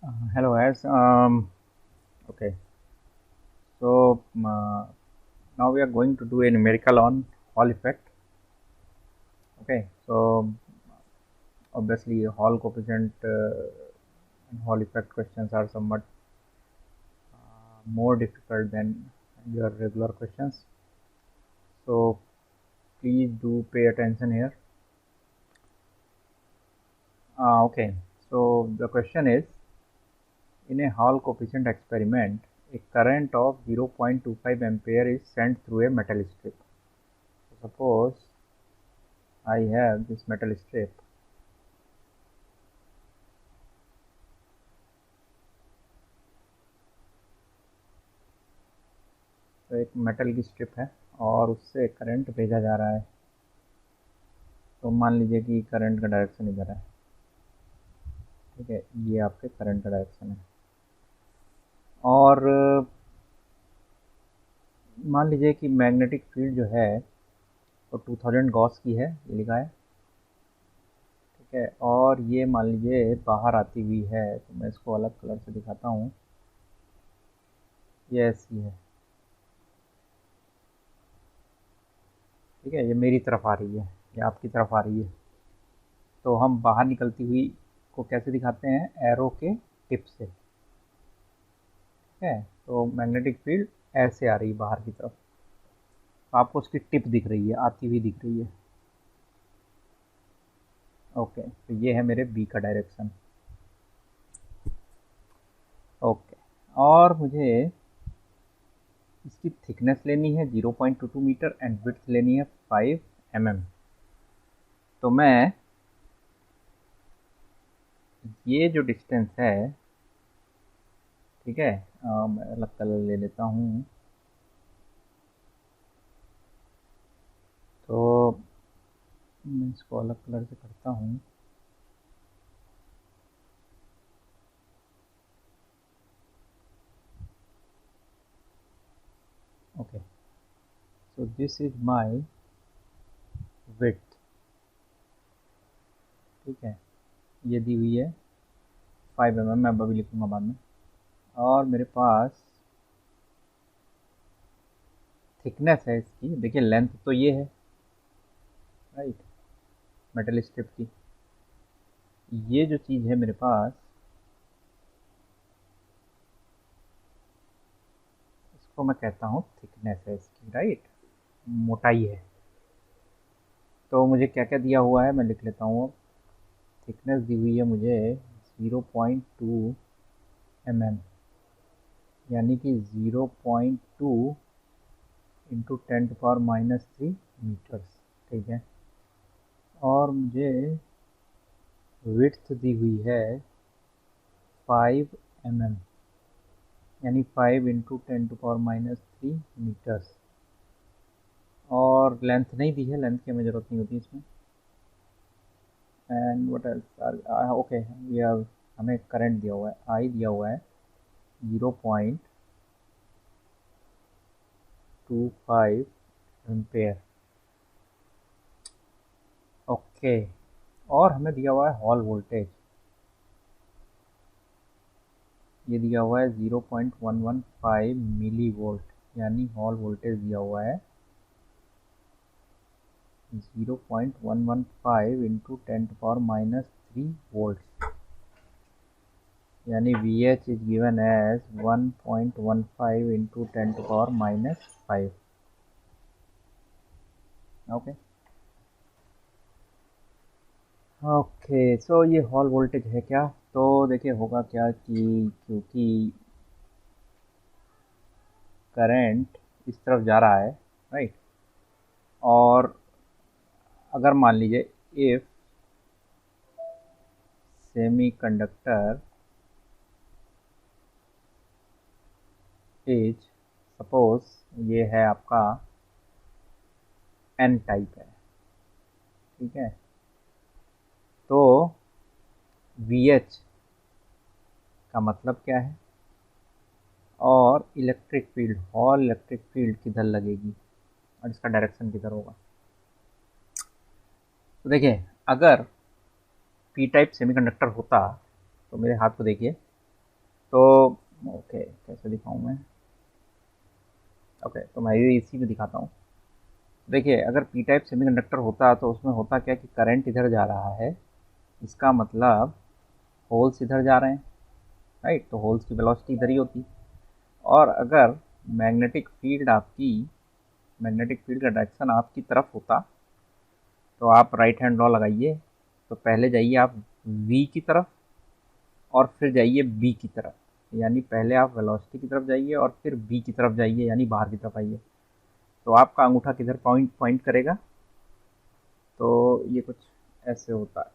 Hello guys. Okay, so now we are going to do a numerical on Hall effect. Okay, so obviously Hall coefficient and Hall effect questions are somewhat more difficult than your regular questions. So please do pay attention here. Okay, so the question is, in a Hall coefficient experiment, a current of 0.25 ampere is sent through a metal strip. So suppose I have this metal strip. तो एक metal की strip है और उससे current भेजा जा रहा है। तो मान लीजिए कि करंट का डायरेक्शन इधर है, ठीक है, ये आपके करंट का डायरेक्शन है। और मान लीजिए कि मैग्नेटिक फील्ड जो है वो 2000 गॉस की है, ये लिखा है, ठीक है। और ये मान लीजिए बाहर आती हुई है, तो मैं इसको अलग कलर से दिखाता हूँ। ये ऐसी है, ठीक है, ये मेरी तरफ आ रही है, ये आपकी तरफ आ रही है। तो हम बाहर निकलती हुई को कैसे दिखाते हैं? एरो के टिप से, ठीक है। तो मैग्नेटिक फील्ड ऐसे आ रही है बाहर की तरफ, तो आपको उसकी टिप दिख रही है, आती हुई दिख रही है। ओके, तो ये है मेरे बी का डायरेक्शन। ओके, और मुझे इसकी थिकनेस लेनी है 0.22 मीटर एंड विड्थ लेनी है 5 mm। तो मैं ये जो डिस्टेंस है, ठीक है, मैं अलग कलर ले लेता हूँ। तो मैं इसको अलग कलर से करता हूँ। Okay, so this is my width, ठीक है, ये दी हुई है 5 mm, मैं अभी लिखूँगा बाद में। और मेरे पास थिकनेस है इसकी, देखिए लेंथ तो ये है, राइट, मेटल स्ट्रिप की। ये जो चीज़ है मेरे पास, इसको मैं कहता हूँ थिकनेस है इसकी, राइट, मोटाई है। तो मुझे क्या क्या दिया हुआ है मैं लिख लेता हूँ अब। थिकनेस दी हुई है मुझे 0.2 mm, यानी कि 0.2 इंटू 10⁻³ मीटर्स, ठीक है। और मुझे विड्थ दी हुई है 5 mm, यानी 5 इंटू 10⁻³ मीटर्स। और लेंथ नहीं दी है, लेंथ की हमें ज़रूरत नहीं होती इसमें। And what else, okay, we have, हमें करंट दिया हुआ है, आई दिया हुआ है 0.25 एम्पेयर। ओके, और हमें दिया हुआ है हॉल वोल्टेज, ये दिया हुआ है 0.115 मिली वोल्ट, यानी हॉल वोल्टेज दिया हुआ है 0.115 इंटू 10⁻³ वोल्ट, यानी VH is given as 1.15 into 10⁻⁵। Okay, okay, so ये हॉल वोल्टेज है क्या? तो देखिए होगा क्या कि क्योंकि करंट इस तरफ जा रहा है, राइट, और अगर मान लीजिए if semi conductor is, suppose ये है आपका एन टाइप है, ठीक है, तो VH का मतलब क्या है, और electric field, hall electric field किधर लगेगी और इसका डायरेक्शन किधर होगा। तो देखिए अगर पी टाइप सेमीकंडक्टर होता, तो मेरे हाथ को देखिए, तो ओके, कैसे दिखाऊं मैं? ओके, तो मैं ये इसी में दिखाता हूँ। देखिए, अगर पी टाइप सेमीकंडक्टर होता तो उसमें होता क्या कि करंट इधर जा रहा है, इसका मतलब होल्स इधर जा रहे हैं, राइट? तो होल्स की वेलोसिटी इधर ही होती। और अगर मैग्नेटिक फील्ड आपकी मैग्नेटिक फील्ड का डायरेक्शन आपकी तरफ होता, तो आप राइट हैंड लॉ लगाइए। तो पहले जाइए आप वी की तरफ और फिर जाइए बी की तरफ, यानी पहले आप वेलोसिटी की तरफ जाइए और फिर बी की तरफ जाइए, यानी बाहर की तरफ आइए। तो आपका अंगूठा किधर पॉइंट पॉइंट करेगा? तो ये कुछ ऐसे होता है,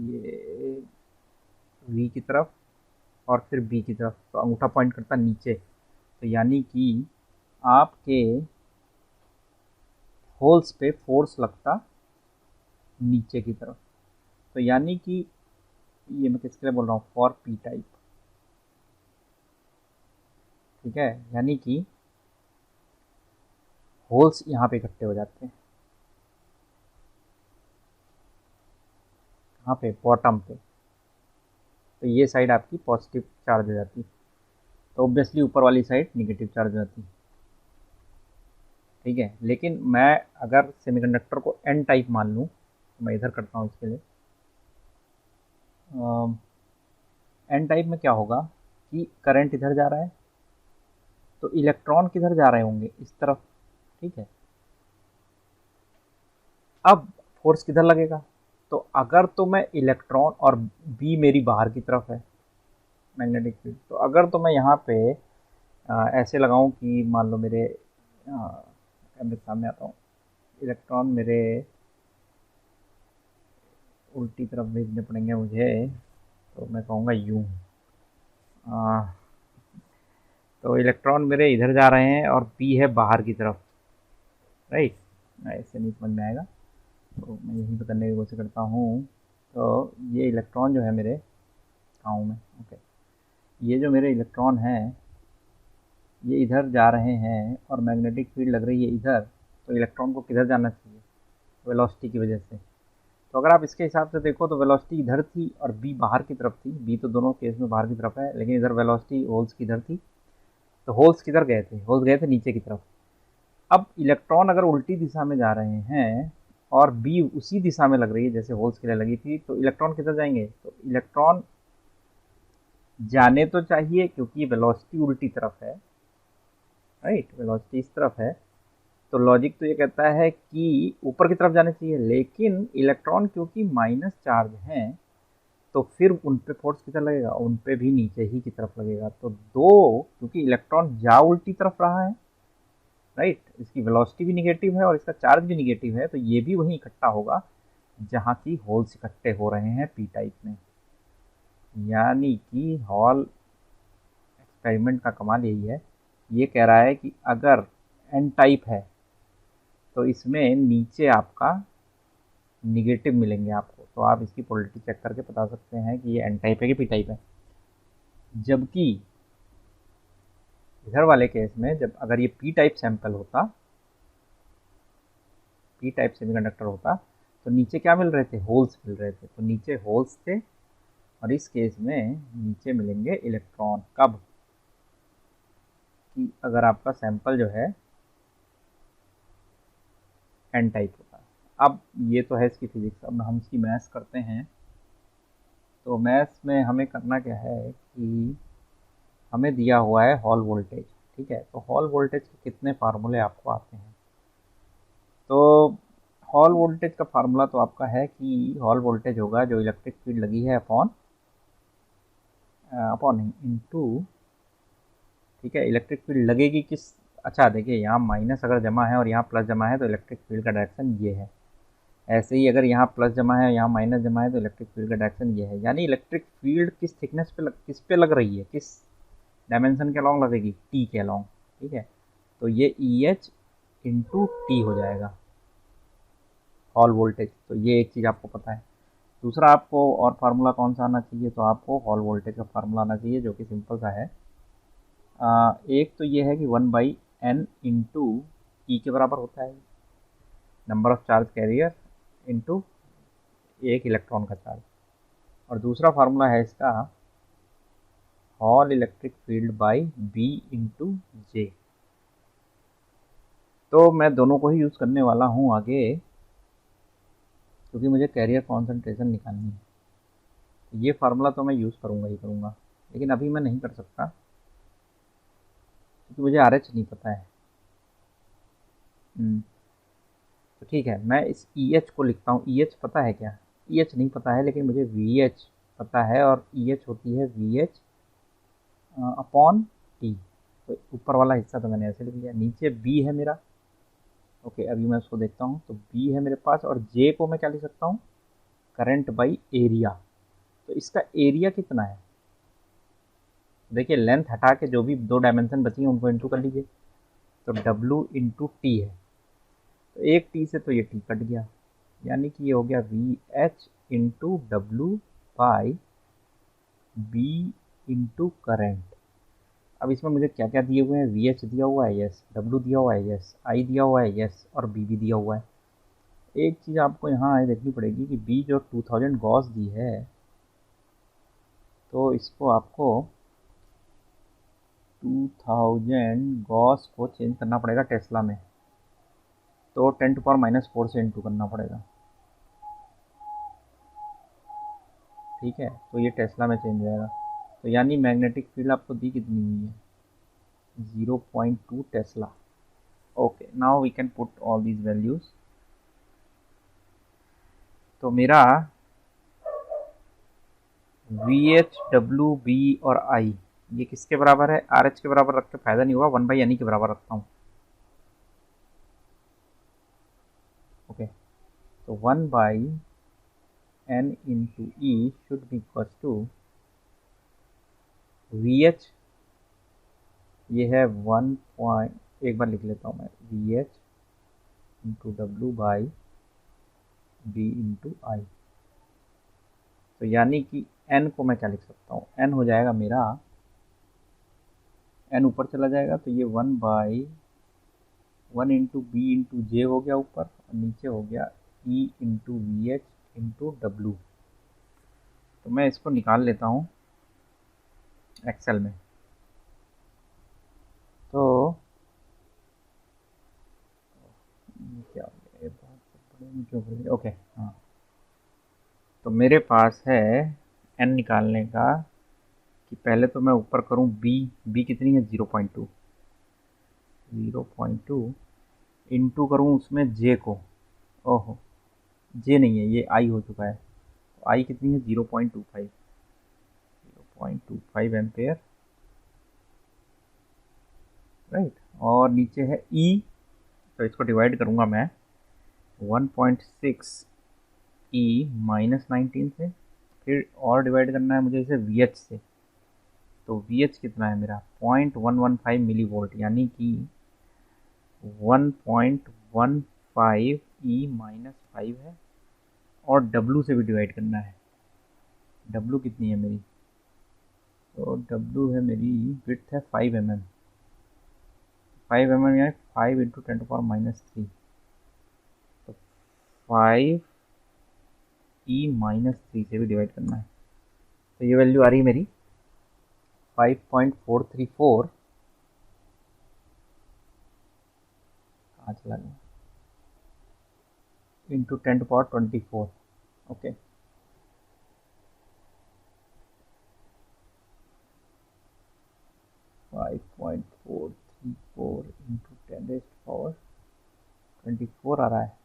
ये वी की तरफ और फिर बी की तरफ, तो अंगूठा पॉइंट करता नीचे। तो यानी कि आपके होल्स पे फोर्स लगता नीचे की तरफ। तो यानी कि ये मैं किसके लिए बोल रहा हूँ? फॉर पी टाइप, ठीक है? यानी कि होल्स यहाँ पे इकट्ठे हो जाते हैं, यहाँ पे बॉटम पे। तो ये साइड आपकी पॉजिटिव चार्ज हो जाती, तो ऑब्वियसली ऊपर वाली साइड निगेटिव चार्ज हो जाती, ठीक है? लेकिन मैं अगर सेमीकंडक्टर को एन टाइप मान लूँ, तो मैं इधर करता हूँ इसके लिए। एन टाइप में क्या होगा कि करंट इधर जा रहा है, तो इलेक्ट्रॉन किधर जा रहे होंगे? इस तरफ, ठीक है? अब फोर्स किधर लगेगा? तो अगर तो मैं इलेक्ट्रॉन और बी मेरी बाहर की तरफ है मैग्नेटिक फील्ड, तो अगर तो मैं यहाँ पे ऐसे लगाऊं कि मान लो मेरे कैमरे के सामने आता हूँ, इलेक्ट्रॉन मेरे उल्टी तरफ भेजने पड़ेंगे मुझे, तो मैं कहूँगा यूं। तो इलेक्ट्रॉन मेरे इधर जा रहे हैं और पी है बाहर की तरफ, राइट? ऐसे नहीं समझ में आएगा, तो मैं यही करने की कोशिश करता हूँ। तो ये इलेक्ट्रॉन जो है मेरे, कहाँ हूँ मैं? ओके, ये जो मेरे इलेक्ट्रॉन हैं ये इधर जा रहे हैं और मैग्नेटिक फील्ड लग रही है इधर, तो इलेक्ट्रॉन को किधर जाना चाहिए? वेलोसिटी की वजह से। तो अगर आप इसके हिसाब से देखो तो वेलोसिटी इधर थी और बी बाहर की तरफ थी, बी तो दोनों केस में बाहर की तरफ है, लेकिन इधर वेलोसिटी होल्स की इधर थी। तो होल्स किधर गए थे? होल्स गए थे नीचे की तरफ। अब इलेक्ट्रॉन अगर उल्टी दिशा में जा रहे हैं और बी उसी दिशा में लग रही है जैसे होल्स के लिए लगी थी, तो इलेक्ट्रॉन किधर जाएंगे? तो इलेक्ट्रॉन जाने तो चाहिए, क्योंकि वेलोसिटी उल्टी तरफ है, राइट? वेलोसिटी इस तरफ है, तो लॉजिक तो ये कहता है कि ऊपर की तरफ जाने चाहिए। लेकिन इलेक्ट्रॉन क्योंकि माइनस चार्ज हैं, तो फिर उन पे फोर्स किधर लगेगा? उन पे भी नीचे ही की तरफ लगेगा। तो दो, क्योंकि इलेक्ट्रॉन जा उल्टी तरफ रहा है, राइट, इसकी वेलोसिटी भी निगेटिव है और इसका चार्ज भी निगेटिव है, तो ये भी वहीं इकट्ठा होगा जहाँ की होल्स इकट्ठे हो रहे हैं पी टाइप में। यानी कि हॉल एक्सपेरिमेंट का कमाल यही है, ये कह रहा है कि अगर एन टाइप है तो इसमें नीचे आपका निगेटिव मिलेंगे आपको, तो आप इसकी पोलरिटी चेक करके बता सकते हैं कि ये एन टाइप है कि पी टाइप है। जबकि इधर वाले केस में जब अगर ये पी टाइप सैंपल होता, पी टाइप सेमीकंडक्टर होता, तो नीचे क्या मिल रहे थे? होल्स मिल रहे थे। तो नीचे होल्स थे और इस केस में नीचे मिलेंगे इलेक्ट्रॉन। कब? कि अगर आपका सैंपल जो है एन टाइप होता है। अब ये तो है इसकी फिजिक्स, अब हम इसकी मैथ्स करते हैं। तो मैथ्स में हमें करना क्या है कि हमें दिया हुआ है हॉल वोल्टेज, ठीक है? तो हॉल वोल्टेज के कितने फार्मूले आपको आते हैं? तो हॉल वोल्टेज का फार्मूला तो आपका है कि हॉल वोल्टेज होगा जो इलेक्ट्रिक फील्ड लगी है अपॉन अपॉन नहीं, इनटू, ठीक है? इलेक्ट्रिक फील्ड लगेगी किस, अच्छा देखिए, यहाँ माइनस अगर जमा है और यहाँ प्लस जमा है तो इलेक्ट्रिक फील्ड का डायरेक्शन ये है। ऐसे ही अगर यहाँ प्लस जमा है यहाँ माइनस जमा है तो इलेक्ट्रिक फील्ड का डायरेक्शन ये है। यानी इलेक्ट्रिक फील्ड किस थिकनेस पे किस पे लग रही है, किस डायमेंशन के अलॉन्ग लगेगी? टी के अलॉन्ग, ठीक है? तो ये ई एच इंटू टी हो जाएगा हॉल वोल्टेज। तो ये एक चीज़ आपको पता है। दूसरा आपको और फार्मूला कौन सा आना चाहिए? तो आपको हॉल वोल्टेज का फार्मूला आना चाहिए, जो कि सिंपल सा है। एक तो ये है कि 1/n इंटू ई के बराबर होता है number of charge carrier into एक इलेक्ट्रॉन का चार्ज। और दूसरा फार्मूला है इसका Hall electric field by B into J. तो मैं दोनों को ही यूज़ करने वाला हूँ आगे, क्योंकि मुझे कैरियर कॉन्सेंट्रेशन निकालनी है। ये फार्मूला तो मैं यूज़ करूँगा ही करूँगा, लेकिन अभी मैं नहीं कर सकता क्योंकि मुझे आर एच नहीं पता है। तो ठीक है, मैं इस ई एच को लिखता हूँ। ई एच पता है क्या? ई एच नहीं पता है, लेकिन मुझे वी एच पता है, और ई एच होती है वी एच अपॉन टी। तो ऊपर वाला हिस्सा तो मैंने ऐसे लिख लिया, नीचे बी है मेरा। ओके, अभी मैं उसको देखता हूँ। तो बी है मेरे पास, और जे को मैं क्या लिख सकता हूँ? Current by area. तो इसका एरिया कितना है? देखिए, लेंथ हटा के जो भी दो डायमेंशन बची हैं उनको इंटू कर लीजिए। तो W इंटू टी है, तो एक टी से तो ये टी कट गया, यानी कि ये हो गया V H into W by B into current. अब इसमें मुझे क्या क्या दिए हुए हैं? वी एच दिया हुआ है, यस। डब्लू दिया हुआ है, यस। आई दिया हुआ है, यस। और बी भी दिया हुआ है। एक चीज़ आपको यहाँ देखनी पड़ेगी कि बी जो 2000 गॉस दी है, तो इसको आपको 2000 गॉस को चेंज करना पड़ेगा टेस्ला में। तो 10⁻⁻4 से इंटू करना पड़ेगा। ठीक है, तो ये टेस्ला में चेंज हो जाएगा। तो यानी मैग्नेटिक फील्ड आपको दी कितनी हुई है? 0.2 tesla. Okay, now we can put all these values. तो मेरा वी एच डब्ल्यू बी और आई ये किसके बराबर है? आर एच के बराबर रख के फायदा नहीं होगा, 1 बाई एन ई के बराबर रखता हूँ। ओके, तो 1 by N into E should be equal to V H, ये है 1 पॉइंट, एक बार लिख लेता हूँ मैं, V H into W by B into I. तो यानी कि n को मैं क्या लिख सकता हूँ? n हो जाएगा मेरा, n ऊपर चला जाएगा तो ये 1/1 इंटू बी इंटू जे हो गया ऊपर, और नीचे हो गया E into we H into W. तो मैं इसको निकाल लेता हूँ एक्सेल में। तो ये क्या हो गया? ये बहुत बड़े में क्यों हो गया? ओके, हाँ। तो मेरे पास है n निकालने का, कि पहले तो मैं ऊपर करूँ b कितनी है? 0.2। 0.2 इंटू करूँ उसमें j को, ओहो, जे नहीं है, ये आई हो चुका है। तो आई कितनी है? 0.25। 0.25 एम्पेयर, राइट। और नीचे है ई, तो इसको डिवाइड करूँगा मैं 1.6 ई -19 से, फिर और डिवाइड करना है मुझे इसे वी एच से। तो वी एच कितना है मेरा? 0.115 मिली वोल्ट, यानी कि 1.15 ई -5 है। और डब्लू से भी डिवाइड करना है। डब्लू कितनी है मेरी? तो डब्लू है मेरी, विड्थ है 5 mm। 5 mm यानी 5 इंटू 10⁻³ तो 5e-3 से भी डिवाइड करना है। तो ये वैल्यू आ रही है मेरी 5.434, कहाँ चला गया, into 10⁻24। Okay, five point four three four into 10⁻24 आ रहा है।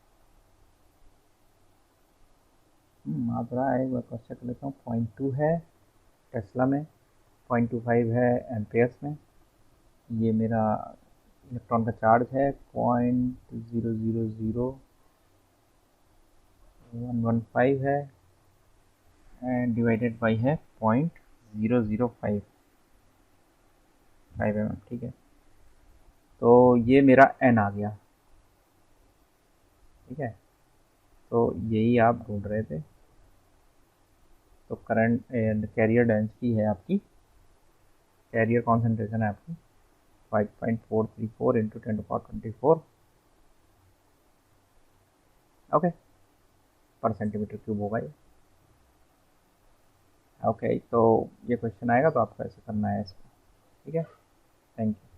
आ तो रहा है, एक बार क्रॉस चेक कर लेता हूँ। 0.2 है टेस्ला में, 0.25 है एम्पेयर्स में। ये मेरा इलेक्ट्रॉन का चार्ज है 0.000115 है, एंड डिवाइडेड बाई है 0.0055 mm। ठीक है, तो ये मेरा n आ गया। ठीक है, तो यही आप ढूंढ रहे थे। तो करंट कैरियर डेंसिटी है आपकी, कैरियर कॉन्सेंट्रेशन है आपकी 5.434 इंटू 10⁻24, ओके, पर सेंटीमीटर क्यूब होगा ये। ओके, तो ये क्वेश्चन आएगा तो आपको ऐसे करना है इसको। ठीक है, थैंक यू।